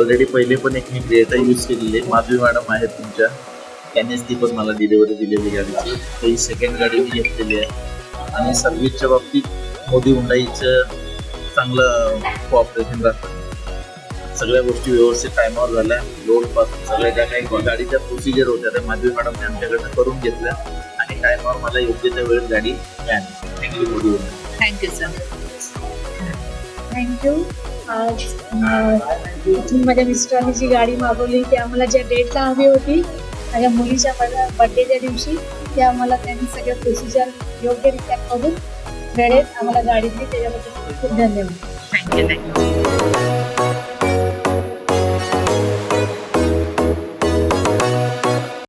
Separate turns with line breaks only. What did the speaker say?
Already पहिले पण एक मी क्रिएटर यूज केलेली आहे, माधवी मॅडम आहेत तुमच्या, त्यांनीच ती पण मला डिलिव्हरी दिलेली गाडीची. तर ही सेकंड गाडी मी घेतलेली आहे. आणि सर्व्हिसच्या बाबतीत मोदी हुंडाईचं चांगलं कोऑपरेशन राहतं. सगळ्या गोष्टी व्यवस्थित टायमावर झाल्या. लोडपासून सगळ्या ज्या काही गाडीच्या प्रोसिजर होत्या त्या माधवी मॅडमने आमच्याकडनं करून घेतल्या आणि टायमावर मला योग्य त्या वेळेत गाडी मिळाली. Thank you Modi Hyundai.
Thank you sir.
Thank you. आज इथून माझ्या मिस्टरांनी जी गाडी मागवली ती आम्हाला ज्या डेटला हवी होती, माझ्या मुलीच्या बर्थडेच्या दिवशी, ते आम्हाला त्यांनी सगळं प्रोसिजर योग्यरित्या करून वेळेत आम्हाला गाडी दिली. त्याच्याबद्दल खूप धन्यवाद.
थँक्यू.